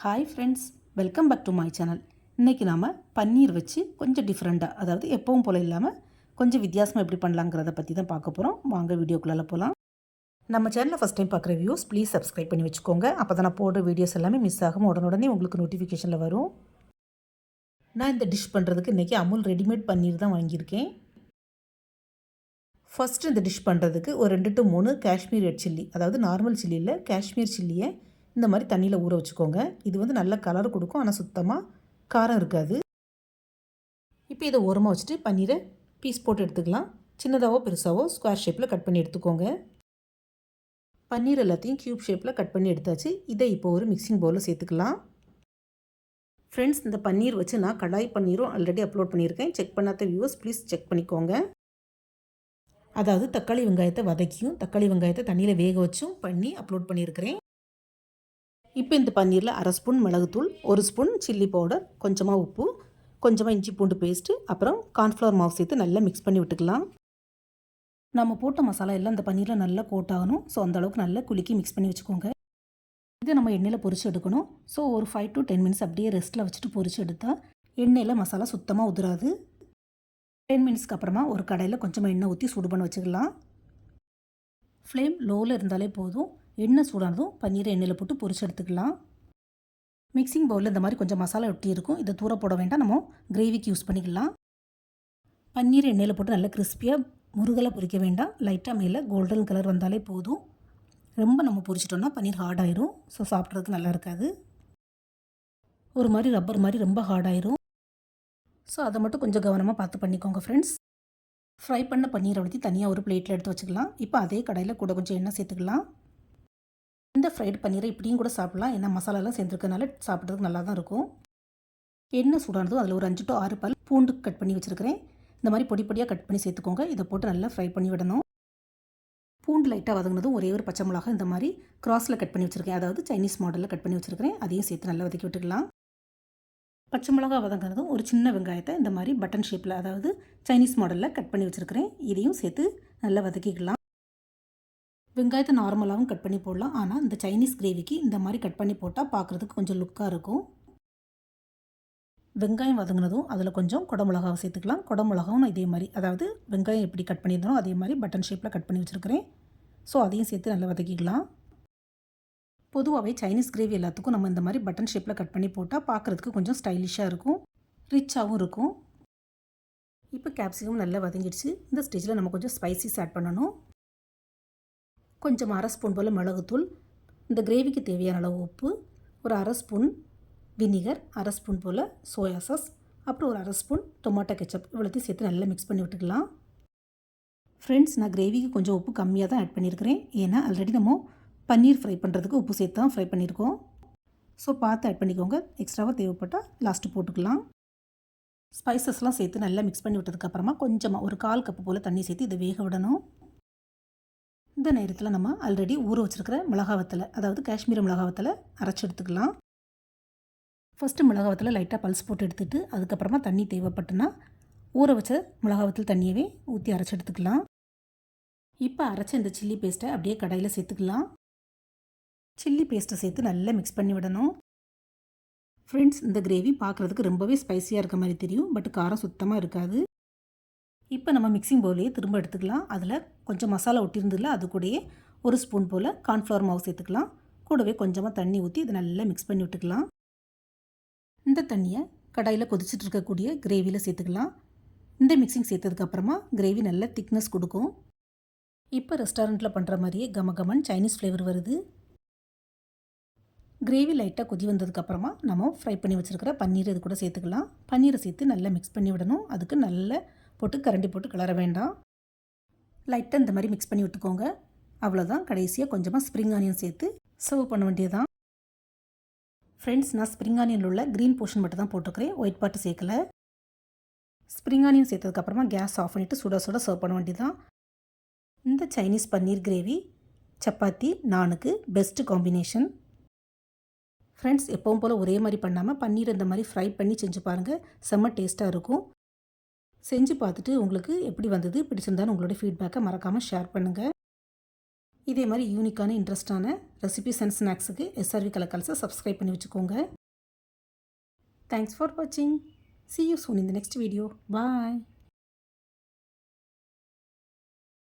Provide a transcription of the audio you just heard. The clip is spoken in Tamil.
Hi friends, welcome back to my channel. இன்றைக்கி நாம் பன்னீர் வச்சு கொஞ்சம் டிஃப்ரெண்ட்டாக, அதாவது எப்பவும் போல் இல்லாமல் கொஞ்சம் வித்தியாசமாக எப்படி பண்ணலாங்கிறத பற்றி தான் பார்க்க போகிறோம். வாங்க வீடியோக்குள்ளே போகலாம். நம்ம சேனலில் ஃபஸ்ட் டைம் பார்க்குற வியூஸ் ப்ளீஸ் சப்ஸ்கிரைப் பண்ணி வச்சுக்கோங்க. அப்போ தான் நான் போடுற வீடியோஸ் எல்லாமே மிஸ் ஆகும் உடனே உங்களுக்கு நோட்டிஃபிகேஷனில் வரும். நான் இந்த டிஷ் பண்ணுறதுக்கு இன்றைக்கி அமுல் ரெடிமேட் பன்னீர் தான் வாங்கியிருக்கேன். ஃபஸ்ட்டு இந்த டிஷ் பண்ணுறதுக்கு ஒரு 2 to 3 காஷ்மீர் ரெட் சில்லி, அதாவது நார்மல் சில்லியில் காஷ்மீர் சில்லியை இந்த மாதிரி தண்ணியில் ஊற வச்சுக்கோங்க. இது வந்து நல்ல கலர் கொடுக்கும், ஆனால் சுத்தமாக காரம் இருக்காது. இப்போ இதை ஓரமாக வச்சுட்டு பன்னீரை பீஸ் போட்டு எடுத்துக்கலாம். சின்னதாகவோ பெருசாகவோ ஸ்கொயர் ஷேப்பில் கட் பண்ணி எடுத்துக்கோங்க. பன்னீர் எல்லாத்தையும் க்யூப் ஷேப்பில் கட் பண்ணி எடுத்தாச்சு. இதை இப்போ ஒரு மிக்சிங் பவுலில் சேர்த்துக்கலாம். ஃப்ரெண்ட்ஸ், இந்த பன்னீர் வச்சு நான் கடாய் பன்னீரும் ஆல்ரெடி அப்லோட் பண்ணியிருக்கேன். செக் பண்ணாத வியூவர்ஸ் ப்ளீஸ் செக் பண்ணிக்கோங்க. அதாவது தக்காளி வெங்காயத்தை வதக்கியும் தக்காளி வெங்காயத்தை தண்ணியில் வேக வச்சும் பண்ணி அப்லோட் பண்ணியிருக்கிறேன். இப்போ இந்த பன்னீரில் 1/2 ஸ்பூன் மிளகுத்தூள், 1 ஸ்பூன் சில்லி பவுடர், கொஞ்சமாக உப்பு, கொஞ்சமாக இஞ்சி பூண்டு பேஸ்ட்டு, அப்புறம் கார்ன்ஃப்ளவர் மாவு சேர்த்து நல்லா மிக்ஸ் பண்ணி விட்டுக்கலாம். நம்ம போட்ட மசாலா எல்லாம் இந்த பன்னீரில் நல்லா கோட் ஆகணும். ஸோ அந்தளவுக்கு நல்லா குலுக்கி மிக்ஸ் பண்ணி வச்சுக்கோங்க. இதை நம்ம எண்ணெயில் பொரிச்சு எடுக்கணும். ஸோ ஒரு 5 to 10 மினிட்ஸ் அப்படியே ரெஸ்ட்டில் வச்சுட்டு பொரிச்சு எடுத்தால் எண்ணெயில் மசாலா சுத்தமாக உதிராது. 10 மினிட்ஸ்க்கு அப்புறமா ஒரு கடாயில் கொஞ்சமாக எண்ணெய் ஊற்றி சூடு பண்ண வச்சுக்கலாம். ஃப்ளேம் லோவில் இருந்தாலே போதும். எண்ணெய் சூடானதும் பன்னீரை எண்ணெயில் போட்டு பொரிச்சு எடுத்துக்கலாம். மிக்சிங் பவுலில் இந்த மாதிரி கொஞ்சம் மசாலா ஒட்டி இருக்கும். இதை தூர போட வேண்டாம், நம்ம கிரேவிக்கு யூஸ் பண்ணிக்கலாம். பன்னீர் எண்ணெயில் போட்டு நல்லா கிறிஸ்பியாக முருகலாக பொரிக்க வேண்டாம். லைட்டாக மேலே கோல்டன் கலர் வந்தாலே போதும். ரொம்ப நம்ம பொரிச்சிட்டோம்னா பன்னீர் ஹார்ட் ஆயிரும். ஸோ சாப்பிட்றதுக்கு நல்லா இருக்காது. ஒரு மாதிரி ரப்பர் மாதிரி ரொம்ப ஹார்ட் ஆயிரும். ஸோ அதை மட்டும் கொஞ்சம் கவனமாக பார்த்து பண்ணிக்கோங்க ஃப்ரெண்ட்ஸ். ஃப்ரை பண்ண பன்னீரை ஊற்றி தனியாக ஒரு பிளேட்டில் எடுத்து வச்சுக்கலாம். இப்போ அதே கடாயில் கூட கொஞ்சம் எண்ணெய் சேர்த்துக்கலாம். இந்த ஃப்ரைட் பன்னீரை இப்படியும் கூட சாப்பிட்லாம். ஏன்னா மசாலாலாம் சேர்ந்துருக்கனால சாப்பிட்றதுக்கு நல்லா தான் இருக்கும். எண்ணெய் சூடானதும் அதில் ஒரு 5 to 6 பல் பூண்டு கட் பண்ணி வச்சுருக்கிறேன். இந்த மாதிரி பொடி பொடியாக கட் பண்ணி சேர்த்துக்கோங்க. இதை போட்டு நல்லா ஃப்ரை பண்ணி விடணும். பூண்டு லைட்டாக வதங்கினதும் ஒரே ஒரு பச்சை மிளகாய் இந்த மாதிரி கிராஸில் கட் பண்ணி வச்சுருக்கேன், அதாவது சைனீஸ் மாடலில் கட் பண்ணி வச்சுருக்கிறேன். அதையும் சேர்த்து நல்லா வதக்கி விட்டுக்கலாம். பச்சை மிளகாய் வதங்கினதும் ஒரு சின்ன வெங்காயத்தை இந்த மாதிரி பட்டன் ஷேப்பில், அதாவது சைனீஸ் மாடலில் கட் பண்ணி வச்சுருக்கிறேன். இதையும் சேர்த்து நல்லா வதக்கிக்கலாம். வெங்காயத்தை நார்மலாகவும் கட் பண்ணி போடலாம், ஆனால் இந்த சைனீஸ் கிரேவிக்கு இந்த மாதிரி கட் பண்ணி போட்டால் பார்க்குறதுக்கு கொஞ்சம் லுக்காக இருக்கும். வெங்காயம் வதங்கினதும் அதில் கொஞ்சம் குடமிளகாவை சேர்த்துக்கலாம். குடமிளகாவும் நான் இதே மாதிரி, அதாவது வெங்காயம் எப்படி கட் பண்ணியிருந்தாலும் அதே மாதிரி பட்டன் ஷேப்பில் கட் பண்ணி வச்சுருக்கிறேன். ஸோ அதையும் சேர்த்து நல்லா வதக்கிக்கலாம். பொதுவாகவே சைனீஸ் கிரேவி எல்லாத்துக்கும் நம்ம இந்த மாதிரி பட்டன் ஷேப்பில் கட் பண்ணி போட்டால் பார்க்குறதுக்கு கொஞ்சம் ஸ்டைலிஷாக இருக்கும், ரிச்சாகவும் இருக்கும். இப்போ கேப்சிகம் நல்லா வதங்கிடுச்சு. இந்த ஸ்டேஜில் நம்ம கொஞ்சம் ஸ்பைசிஸ் ஆட் பண்ணணும். கொஞ்சம் 1/2 ஸ்பூன் போல் மிளகுத்தூள், இந்த கிரேவிக்கு தேவையான அளவு உப்பு, ஒரு 1/2 ஸ்பூன் வினிகர், 1/2 ஸ்பூன் போல் சோயா சாஸ், அப்புறம் ஒரு 1/2 ஸ்பூன் டொமேட்டோ கெச்சப், இவ்வளோத்தையும் சேர்த்து நல்லா மிக்ஸ் பண்ணி விட்டுக்கலாம். ஃப்ரெண்ட்ஸ், நான் கிரேவிக்கு கொஞ்சம் உப்பு கம்மியாக தான் ஆட் பண்ணியிருக்கிறேன். ஏன்னா ஆல்ரெடி நம்ம பன்னீர் ஃப்ரை பண்ணுறதுக்கு உப்பு சேர்த்து தான் ஃப்ரை பண்ணியிருக்கோம். ஸோ பார்த்து ஆட் பண்ணிக்கோங்க. எக்ஸ்ட்ராவாக தேவைப்பட்டால் லாஸ்ட்டு போட்டுக்கலாம். ஸ்பைசஸ்லாம் சேர்த்து நல்லா மிக்ஸ் பண்ணி விட்டதுக்கப்புறமா கொஞ்சமாக ஒரு 1/4 கப்பு போல் தண்ணி சேர்த்து இதை வேக விடணும். இந்த நேரத்தில் நம்ம ஆல்ரெடி ஊற வச்சுருக்கிற மிளகாவத்தலை, அதாவது காஷ்மீரி மிளகாவத்தலை அரைச்சி எடுத்துக்கலாம். ஃபஸ்ட்டு மிளகாவத்தில் லைட்டாக பல்ஸ் போட்டு எடுத்துகிட்டு அதுக்கப்புறமா தண்ணி தேவைப்பட்டுனா ஊற வச்ச மிளகாவத்தல் தண்ணியவே ஊற்றி அரைச்சி எடுத்துக்கலாம். இப்போ அரைச்ச இந்த சில்லி பேஸ்ட்டை அப்படியே கடாயில் சேர்த்துக்கலாம். சில்லி பேஸ்ட்டை சேர்த்து நல்லா மிக்ஸ் பண்ணி விடணும். ஃப்ரெண்ட்ஸ், இந்த கிரேவி பார்க்குறதுக்கு ரொம்பவே ஸ்பைஸியாக இருக்க மாதிரி தெரியும், பட் காரம் சுத்தமாக இருக்காது. இப்போ நம்ம மிக்சிங் பவுலையே திரும்ப எடுத்துக்கலாம். அதில் கொஞ்சம் மசாலா ஒட்டியிருந்ததில்ல, அது கூடயே 1 ஸ்பூன் போல் கார்ன்ஃப்ளவர் மாவு சேர்த்துக்கலாம். கூடவே கொஞ்சமாக தண்ணி ஊற்றி இதை நல்லா மிக்ஸ் பண்ணி விட்டுக்கலாம். இந்த தண்ணியை கடாயில் கொதிச்சுட்டு இருக்கக்கூடிய கிரேவியில் சேர்த்துக்கலாம். இந்த மிக்சிங் சேர்த்ததுக்கப்புறமா கிரேவி நல்ல திக்னஸ் கொடுக்கும். இப்போ ரெஸ்டாரண்ட்டில் பண்ணுற மாதிரியே கமகமன் சைனீஸ் ஃப்ளேவர் வருது. கிரேவி லைட்டாக கொதி வந்ததுக்கப்புறமா நம்ம ஃப்ரை பண்ணி வச்சுருக்கிற பன்னீர் இது கூட சேர்த்துக்கலாம். பன்னீரை சேர்த்து நல்லா மிக்ஸ் பண்ணி விடணும். அதுக்கு நல்ல போட்டு கரண்டி போட்டு கிளற வேண்டாம். லைட்டாக இந்த மாதிரி மிக்ஸ் பண்ணி விட்டுக்கோங்க. அவ்வளோதான். கடைசியாக கொஞ்சமாக ஸ்ப்ரிங் ஆனியன் சேர்த்து சர்வ் பண்ண வேண்டியதான். ஃப்ரெண்ட்ஸ், நான் ஸ்ப்ரிங் ஆனியனில் உள்ள க்ரீன் போர்ஷன் மட்டும் தான் போட்டுக்கிறேன், ஒயிட் பார்ட்டு சேர்க்கலை. ஸ்ப்ரிங் ஆனியன் சேர்த்ததுக்கப்புறமா கேஸ் ஆஃப் பண்ணிவிட்டு சுட சுட சர்வ் பண்ண வேண்டியதான். இந்த சைனீஸ் பன்னீர் கிரேவி சப்பாத்தி நானுக்கு பெஸ்ட்டு காம்பினேஷன். ஃப்ரெண்ட்ஸ், எப்பவும் போல் ஒரே மாதிரி பண்ணாமல் பன்னீர் இந்த மாதிரி ஃப்ரை பண்ணி செஞ்சு பாருங்கள், செம்ம டேஸ்ட்டாக இருக்கும். செஞ்சு பார்த்துட்டு உங்களுக்கு எப்படி வந்தது, பிடிச்சிருந்தாலும் உங்களோட ஃபீட்பேக்கை மறக்காமல் ஷேர் பண்ணுங்கள். இதே மாதிரி யூனிக்கான இன்ட்ரெஸ்டான ரெசிபிஸ் அண்ட் ஸ்நாக்ஸுக்கு SRV கலக்கல்ஸை சப்ஸ்கிரைப் பண்ணி வச்சுக்கோங்க. தேங்க்ஸ் ஃபார் வாட்சிங். See you soon in the next video. Bye.